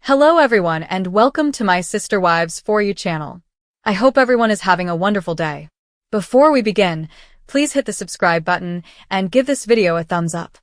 Hello everyone and welcome to my Sister Wives For You channel. I hope everyone is having a wonderful day. Before we begin, please hit the subscribe button and give this video a thumbs up.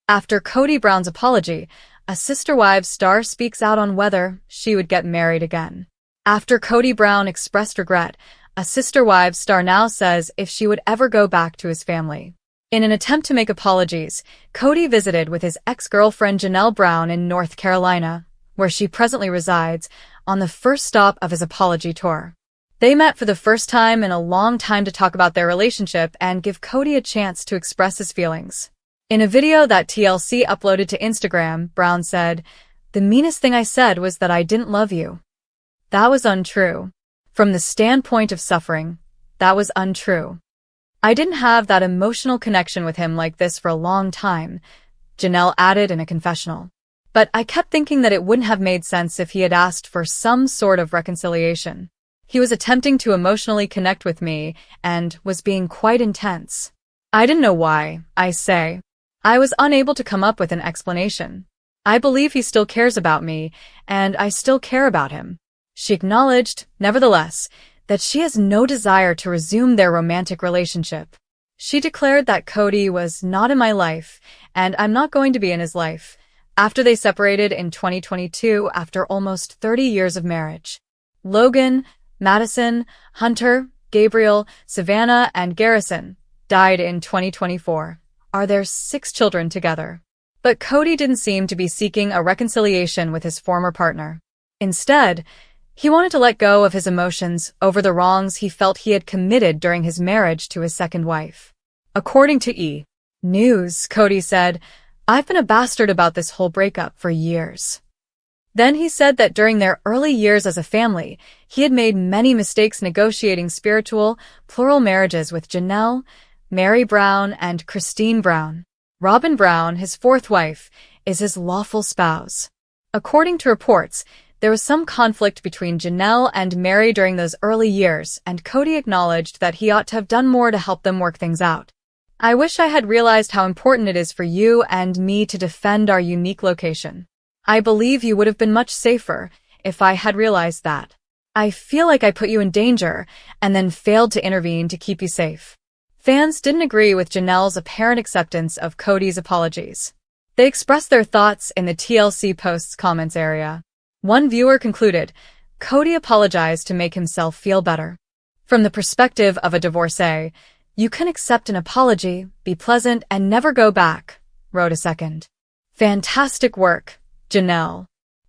After Kody Brown's apology, a Sister Wives star speaks out on whether she would get married again. After Kody Brown expressed regret, a Sister Wives star now says if she would ever go back to his family. In an attempt to make apologies, Kody visited with his ex-girlfriend Janelle Brown in North Carolina, where she presently resides, on the first stop of his apology tour. They met for the first time in a long time to talk about their relationship and give Kody a chance to express his feelings. In a video that TLC uploaded to Instagram, Brown said, "The meanest thing I said was that I didn't love you. That was untrue. From the standpoint of suffering, that was untrue. I didn't have that emotional connection with him like this for a long time," Janelle added in a confessional. "But I kept thinking that it wouldn't have made sense if he had asked for some sort of reconciliation. He was attempting to emotionally connect with me and was being quite intense. I didn't know why, I say. I was unable to come up with an explanation. I believe he still cares about me, and I still care about him." She acknowledged, nevertheless, that she has no desire to resume their romantic relationship. She declared that Kody was not in my life, and I'm not going to be in his life, after they separated in 2022 after almost 30 years of marriage. Logan, Madison, Hunter, Gabriel, Savannah, and Garrison died in 2024. Are their 6 children together. But Kody didn't seem to be seeking a reconciliation with his former partner. Instead, he wanted to let go of his emotions over the wrongs he felt he had committed during his marriage to his second wife. According to E! News, Kody said, "I've been a bastard about this whole breakup for years." Then he said that during their early years as a family, he had made many mistakes negotiating spiritual, plural marriages with Janelle, Mary Brown, and Christine Brown. Robin Brown, his 4th wife, is his lawful spouse. According to reports, there was some conflict between Janelle and Mary during those early years, and Kody acknowledged that he ought to have done more to help them work things out. "I wish I had realized how important it is for you and me to defend our unique location. I believe you would have been much safer if I had realized that. I feel like I put you in danger and then failed to intervene to keep you safe." Fans didn't agree with Janelle's apparent acceptance of Kody's apologies. They expressed their thoughts in the TLC Post's comments area. One viewer concluded, "Kody apologized to make himself feel better." From the perspective of a divorcee, "You can accept an apology, be pleasant, and never go back," wrote a second. "Fantastic work, Janelle.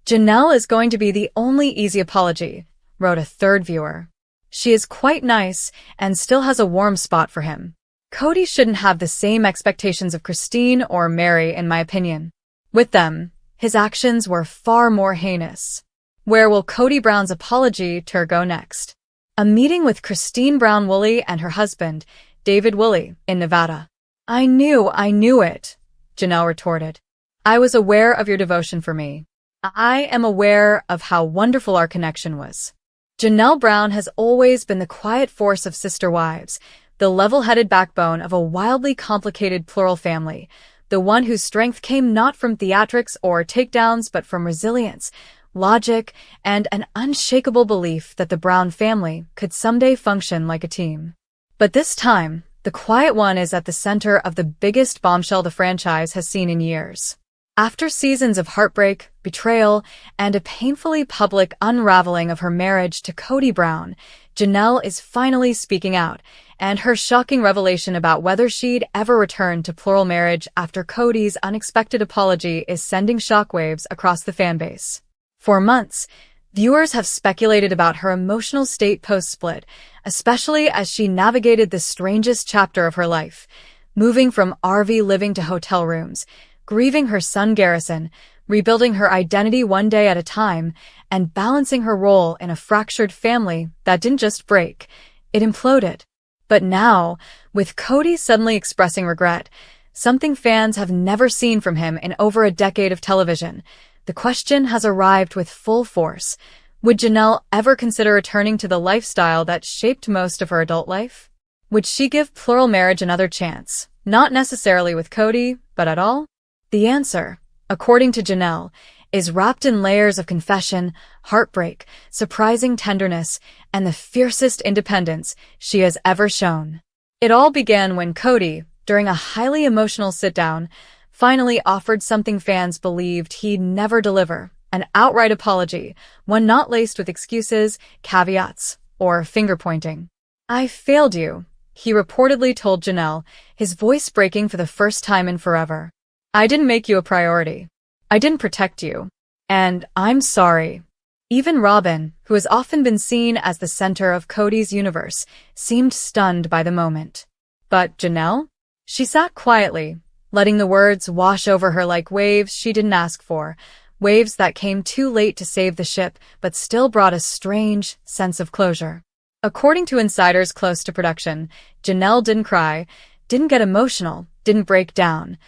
Janelle is going to be the only easy apology," wrote a third viewer. "She is quite nice and still has a warm spot for him. Kody shouldn't have the same expectations of Christine or Mary, in my opinion. With them, his actions were far more heinous." Where will Kody Brown's apology tour go next? A meeting with Christine Brown Woolley and her husband, David Woolley, in Nevada. I knew it," Janelle retorted. "I was aware of your devotion for me. I am aware of how wonderful our connection was." Janelle Brown has always been the quiet force of Sister Wives, the level-headed backbone of a wildly complicated plural family, the one whose strength came not from theatrics or takedowns but from resilience, logic, and an unshakable belief that the Brown family could someday function like a team. But this time, the quiet one is at the center of the biggest bombshell the franchise has seen in years. After seasons of heartbreak, betrayal, and a painfully public unraveling of her marriage to Kody Brown, Janelle is finally speaking out, and her shocking revelation about whether she'd ever return to plural marriage after Kody's unexpected apology is sending shockwaves across the fanbase. For months, viewers have speculated about her emotional state post-split, especially as she navigated the strangest chapter of her life, moving from RV living to hotel rooms, grieving her son Garrison, rebuilding her identity one day at a time, and balancing her role in a fractured family that didn't just break, it imploded. But now, with Kody suddenly expressing regret, something fans have never seen from him in over a decade of television, the question has arrived with full force. Would Janelle ever consider returning to the lifestyle that shaped most of her adult life? Would she give plural marriage another chance, not necessarily with Kody, but at all? The answer, according to Janelle, is wrapped in layers of confession, heartbreak, surprising tenderness, and the fiercest independence she has ever shown. It all began when Kody, during a highly emotional sit-down, finally offered something fans believed he'd never deliver: an outright apology, one not laced with excuses, caveats, or finger-pointing. "I failed you," he reportedly told Janelle, his voice breaking for the first time in forever. "I didn't make you a priority. I didn't protect you. And I'm sorry." Even Robin, who has often been seen as the center of Kody's universe, seemed stunned by the moment. But Janelle? She sat quietly, letting the words wash over her like waves she didn't ask for, waves that came too late to save the ship but still brought a strange sense of closure. According to insiders close to production, Janelle didn't cry, didn't get emotional, didn't break down.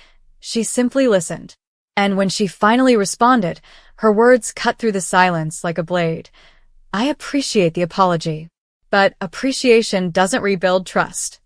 She simply listened. And when she finally responded, her words cut through the silence like a blade. "I appreciate the apology. But appreciation doesn't rebuild trust."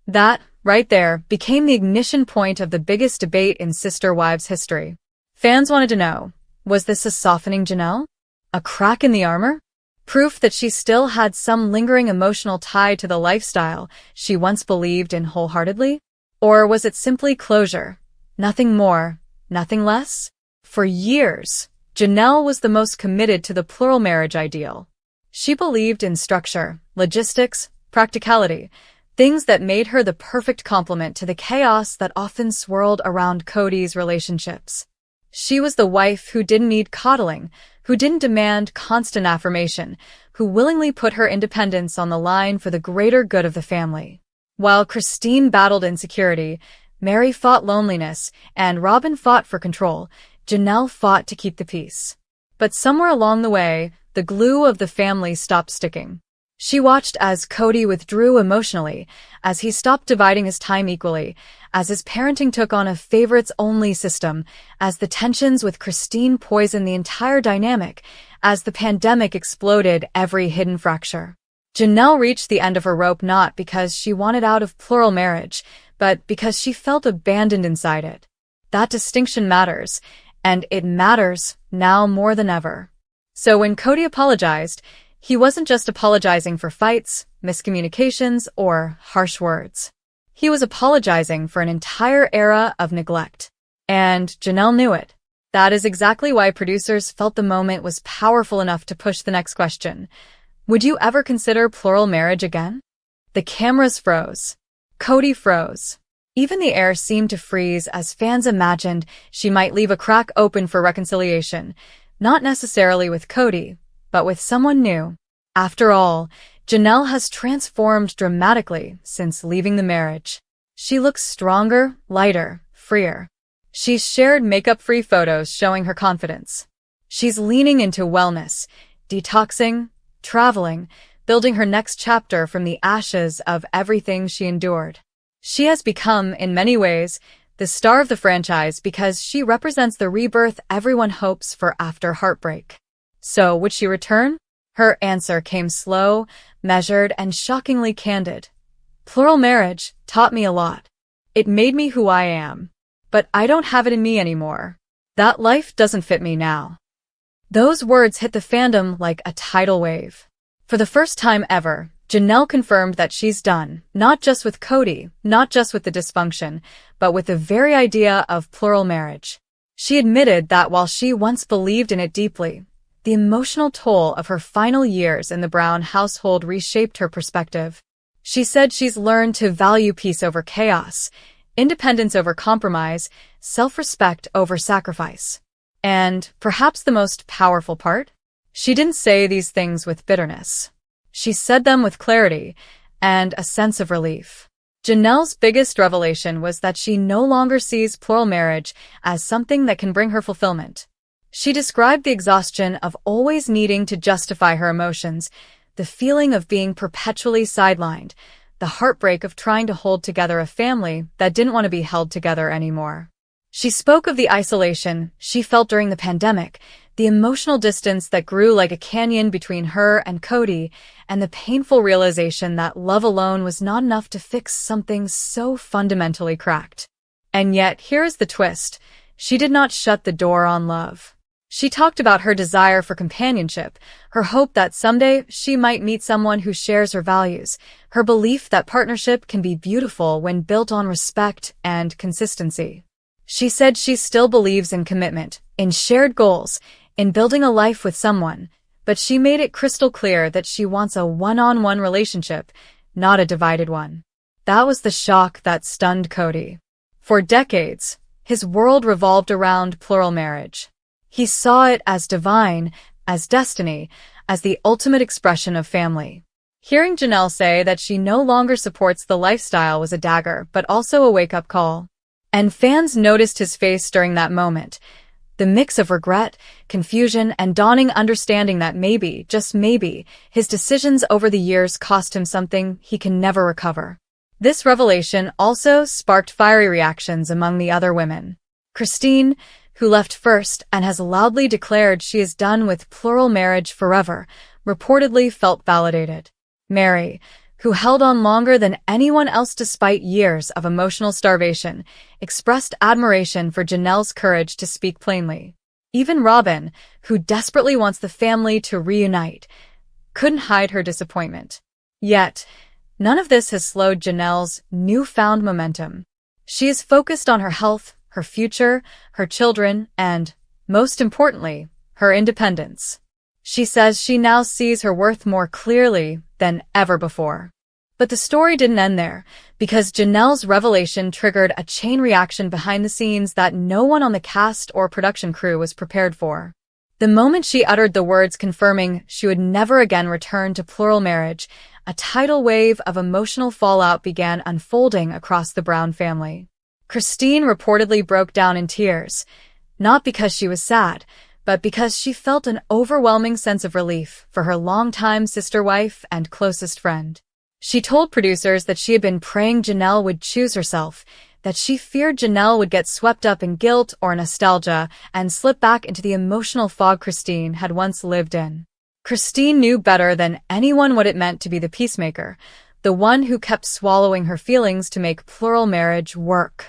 That, right there, became the ignition point of the biggest debate in Sister Wives history. Fans wanted to know, was this a softening Janelle? A crack in the armor? Proof that she still had some lingering emotional tie to the lifestyle she once believed in wholeheartedly? Or was it simply closure? Nothing more, nothing less? For years, Janelle was the most committed to the plural marriage ideal. She believed in structure, logistics, practicality, things that made her the perfect complement to the chaos that often swirled around Kody's relationships. She was the wife who didn't need coddling, who didn't demand constant affirmation, who willingly put her independence on the line for the greater good of the family. While Christine battled insecurity, Mary fought loneliness, and Robin fought for control, Janelle fought to keep the peace. But somewhere along the way, the glue of the family stopped sticking. She watched as Kody withdrew emotionally, as he stopped dividing his time equally, as his parenting took on a favorites-only system, as the tensions with Christine poisoned the entire dynamic, as the pandemic exploded every hidden fracture. Janelle reached the end of her rope not because she wanted out of plural marriage, but because she felt abandoned inside it. That distinction matters, and it matters now more than ever. So when Kody apologized, he wasn't just apologizing for fights, miscommunications, or harsh words. He was apologizing for an entire era of neglect. And Janelle knew it. That is exactly why producers felt the moment was powerful enough to push the next question. Would you ever consider plural marriage again? The cameras froze. Kody froze. Even the air seemed to freeze as fans imagined she might leave a crack open for reconciliation, not necessarily with Kody, but with someone new. After all, Janelle has transformed dramatically since leaving the marriage. She looks stronger, lighter, freer. She's shared makeup-free photos showing her confidence. She's leaning into wellness, detoxing, traveling, building her next chapter from the ashes of everything she endured. She has become, in many ways, the star of the franchise because she represents the rebirth everyone hopes for after heartbreak. So, would she return? Her answer came slow, measured, and shockingly candid. Plural marriage taught me a lot. It made me who I am. But I don't have it in me anymore. That life doesn't fit me now. Those words hit the fandom like a tidal wave. For the first time ever, Janelle confirmed that she's done, not just with Kody, not just with the dysfunction, but with the very idea of plural marriage. She admitted that while she once believed in it deeply, the emotional toll of her final years in the Brown household reshaped her perspective. She said she's learned to value peace over chaos, independence over compromise, self-respect over sacrifice. And, perhaps the most powerful part? She didn't say these things with bitterness. She said them with clarity and a sense of relief. Janelle's biggest revelation was that she no longer sees plural marriage as something that can bring her fulfillment. She described the exhaustion of always needing to justify her emotions, the feeling of being perpetually sidelined, the heartbreak of trying to hold together a family that didn't want to be held together anymore. She spoke of the isolation she felt during the pandemic, the emotional distance that grew like a canyon between her and Kody, and the painful realization that love alone was not enough to fix something so fundamentally cracked. And yet, here is the twist. She did not shut the door on love. She talked about her desire for companionship, her hope that someday she might meet someone who shares her values, her belief that partnership can be beautiful when built on respect and consistency. She said she still believes in commitment, in shared goals, in building a life with someone, but she made it crystal clear that she wants a one-on-one relationship, not a divided one. That was the shock that stunned Kody. For decades, his world revolved around plural marriage. He saw it as divine, as destiny, as the ultimate expression of family. Hearing Janelle say that she no longer supports the lifestyle was a dagger, but also a wake-up call. And fans noticed his face during that moment. The mix of regret, confusion, and dawning understanding that maybe, just maybe, his decisions over the years cost him something he can never recover. This revelation also sparked fiery reactions among the other women. Christine, who left first and has loudly declared she is done with plural marriage forever, reportedly felt validated. Mary, who held on longer than anyone else despite years of emotional starvation, expressed admiration for Janelle's courage to speak plainly. Even Robin, who desperately wants the family to reunite, couldn't hide her disappointment. Yet, none of this has slowed Janelle's newfound momentum. She is focused on her health, her future, her children, and, most importantly, her independence. She says she now sees her worth more clearly than ever before. But the story didn't end there, because Janelle's revelation triggered a chain reaction behind the scenes that no one on the cast or production crew was prepared for. The moment she uttered the words confirming she would never again return to plural marriage, a tidal wave of emotional fallout began unfolding across the Brown family. Christine reportedly broke down in tears, not because she was sad, but because she felt an overwhelming sense of relief for her longtime sister-wife and closest friend. She told producers that she had been praying Janelle would choose herself, that she feared Janelle would get swept up in guilt or nostalgia and slip back into the emotional fog Christine had once lived in. Christine knew better than anyone what it meant to be the peacemaker, the one who kept swallowing her feelings to make plural marriage work.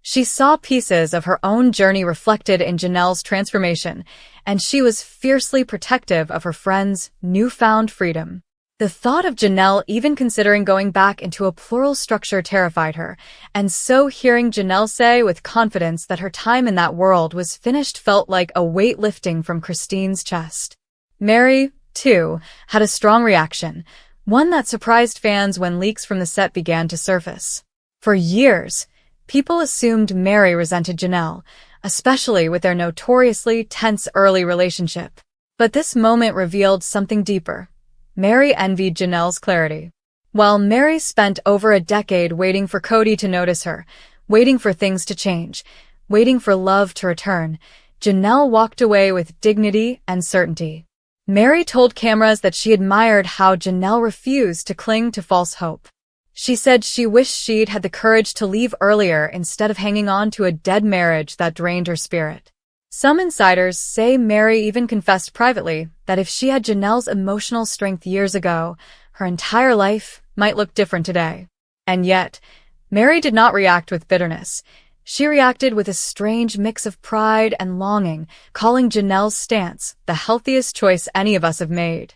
She saw pieces of her own journey reflected in Janelle's transformation, and she was fiercely protective of her friend's newfound freedom. The thought of Janelle even considering going back into a plural structure terrified her, and so hearing Janelle say with confidence that her time in that world was finished felt like a weight lifting from Christine's chest. Mary, too, had a strong reaction, one that surprised fans when leaks from the set began to surface. For years, people assumed Mary resented Janelle, especially with their notoriously tense early relationship. But this moment revealed something deeper. Mary envied Janelle's clarity. While Mary spent over a decade waiting for Kody to notice her, waiting for things to change, waiting for love to return, Janelle walked away with dignity and certainty. Mary told cameras that she admired how Janelle refused to cling to false hope. She said she wished she'd had the courage to leave earlier instead of hanging on to a dead marriage that drained her spirit. Some insiders say Mary even confessed privately that if she had Janelle's emotional strength years ago, her entire life might look different today. And yet, Mary did not react with bitterness. She reacted with a strange mix of pride and longing, calling Janelle's stance the healthiest choice any of us have made.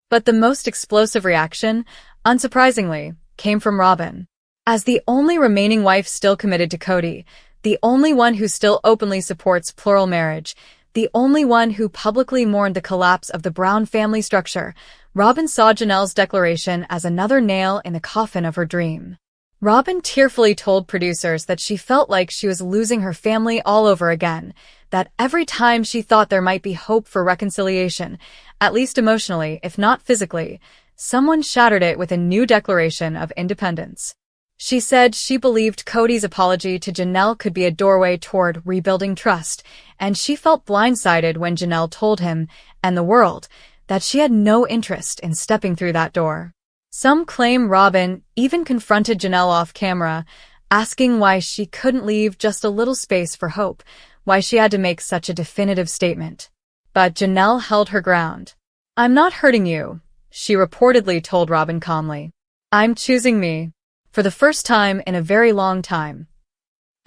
But the most explosive reaction, unsurprisingly, came from Robin. As the only remaining wife still committed to Kody, the only one who still openly supports plural marriage, the only one who publicly mourned the collapse of the Brown family structure, Robin saw Janelle's declaration as another nail in the coffin of her dream. Robin tearfully told producers that she felt like she was losing her family all over again, that every time she thought there might be hope for reconciliation, at least emotionally, if not physically, someone shattered it with a new declaration of independence. She said she believed Kody's apology to Janelle could be a doorway toward rebuilding trust, and she felt blindsided when Janelle told him, and the world, that she had no interest in stepping through that door. Some claim Robin even confronted Janelle off camera, asking why she couldn't leave just a little space for hope, why she had to make such a definitive statement. But Janelle held her ground. "I'm not hurting you," she reportedly told Robin calmly. "I'm choosing me. For the first time in a very long time."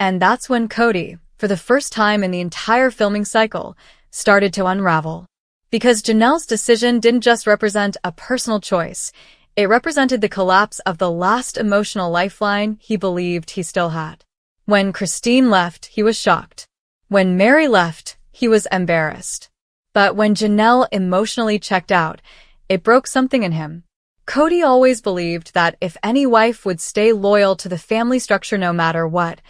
And that's when Kody, for the first time in the entire filming cycle, started to unravel. Because Janelle's decision didn't just represent a personal choice, it represented the collapse of the last emotional lifeline he believed he still had. When Christine left, he was shocked. When Mary left, he was embarrassed. But when Janelle emotionally checked out, it broke something in him. Kody always believed that if any wife would stay loyal to the family structure no matter what,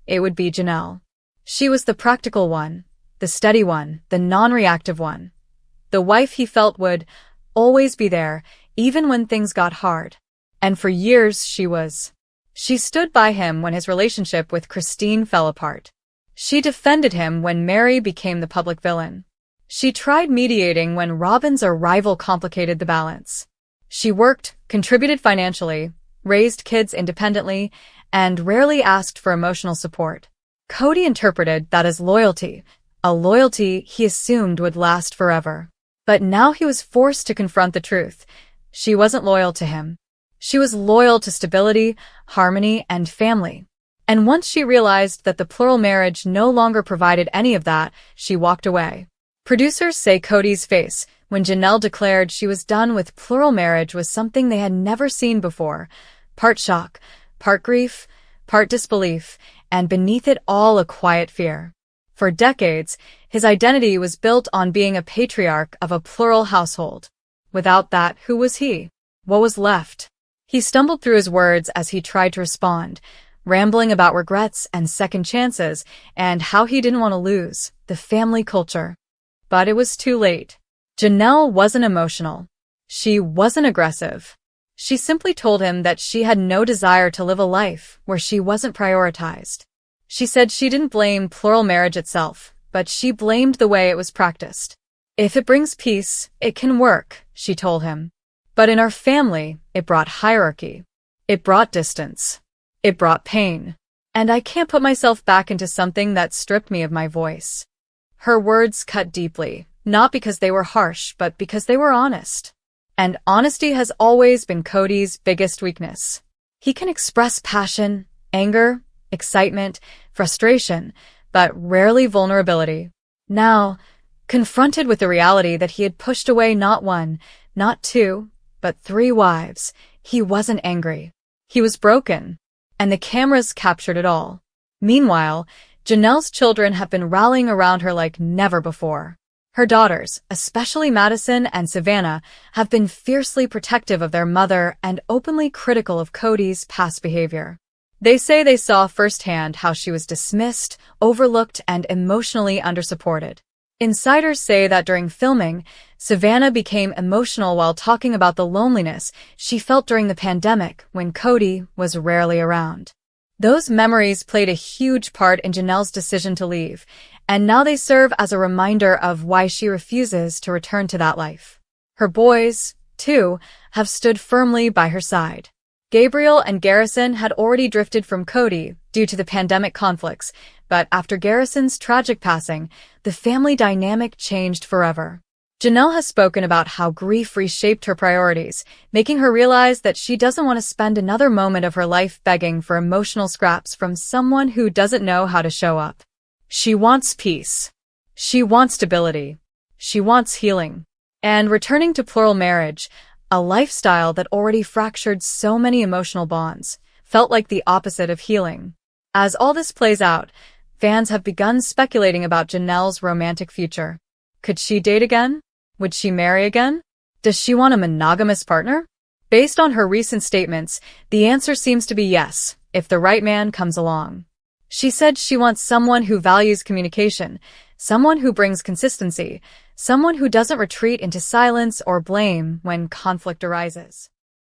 it would be Janelle. She was the practical one, the steady one, the non-reactive one. The wife he felt would always be there, even when things got hard. And for years she was. She stood by him when his relationship with Christine fell apart. She defended him when Mary became the public villain. She tried mediating when Robin's arrival complicated the balance. She worked, contributed financially, raised kids independently, and rarely asked for emotional support. Kody interpreted that as loyalty, a loyalty he assumed would last forever. But now he was forced to confront the truth. She wasn't loyal to him. She was loyal to stability, harmony, and family. And once she realized that the plural marriage no longer provided any of that, she walked away. Producers say Kody's face, when Janelle declared she was done with plural marriage, was something they had never seen before. Part shock, part grief, part disbelief, and beneath it all a quiet fear. For decades, his identity was built on being a patriarch of a plural household. Without that, who was he? What was left? He stumbled through his words as he tried to respond, rambling about regrets and second chances and how he didn't want to lose the family culture. But it was too late. Janelle wasn't emotional. She wasn't aggressive. She simply told him that she had no desire to live a life where she wasn't prioritized. She said she didn't blame plural marriage itself, but she blamed the way it was practiced. If it brings peace, it can work, she told him. But in our family, it brought hierarchy. It brought distance. It brought pain. And I can't put myself back into something that stripped me of my voice. Her words cut deeply, not because they were harsh, but because they were honest. And honesty has always been Kody's biggest weakness. He can express passion, anger, excitement, frustration, but rarely vulnerability. Now, confronted with the reality that he had pushed away not one, not two, but 3 wives, he wasn't angry. He was broken, and the cameras captured it all. Meanwhile, Janelle's children have been rallying around her like never before. Her daughters, especially Madison and Savannah, have been fiercely protective of their mother and openly critical of Kody's past behavior. They say they saw firsthand how she was dismissed, overlooked, and emotionally undersupported. Insiders say that during filming, Savannah became emotional while talking about the loneliness she felt during the pandemic when Kody was rarely around. Those memories played a huge part in Janelle's decision to leave, and now they serve as a reminder of why she refuses to return to that life. Her boys, too, have stood firmly by her side. Gabriel and Garrison had already drifted from Kody due to the pandemic conflicts, but after Garrison's tragic passing, the family dynamic changed forever. Janelle has spoken about how grief reshaped her priorities, making her realize that she doesn't want to spend another moment of her life begging for emotional scraps from someone who doesn't know how to show up. She wants peace. She wants stability. She wants healing. And returning to plural marriage, a lifestyle that already fractured so many emotional bonds, felt like the opposite of healing. As all this plays out, fans have begun speculating about Janelle's romantic future. Could she date again? Would she marry again? Does she want a monogamous partner? Based on her recent statements, the answer seems to be yes, if the right man comes along. She said she wants someone who values communication, someone who brings consistency, someone who doesn't retreat into silence or blame when conflict arises.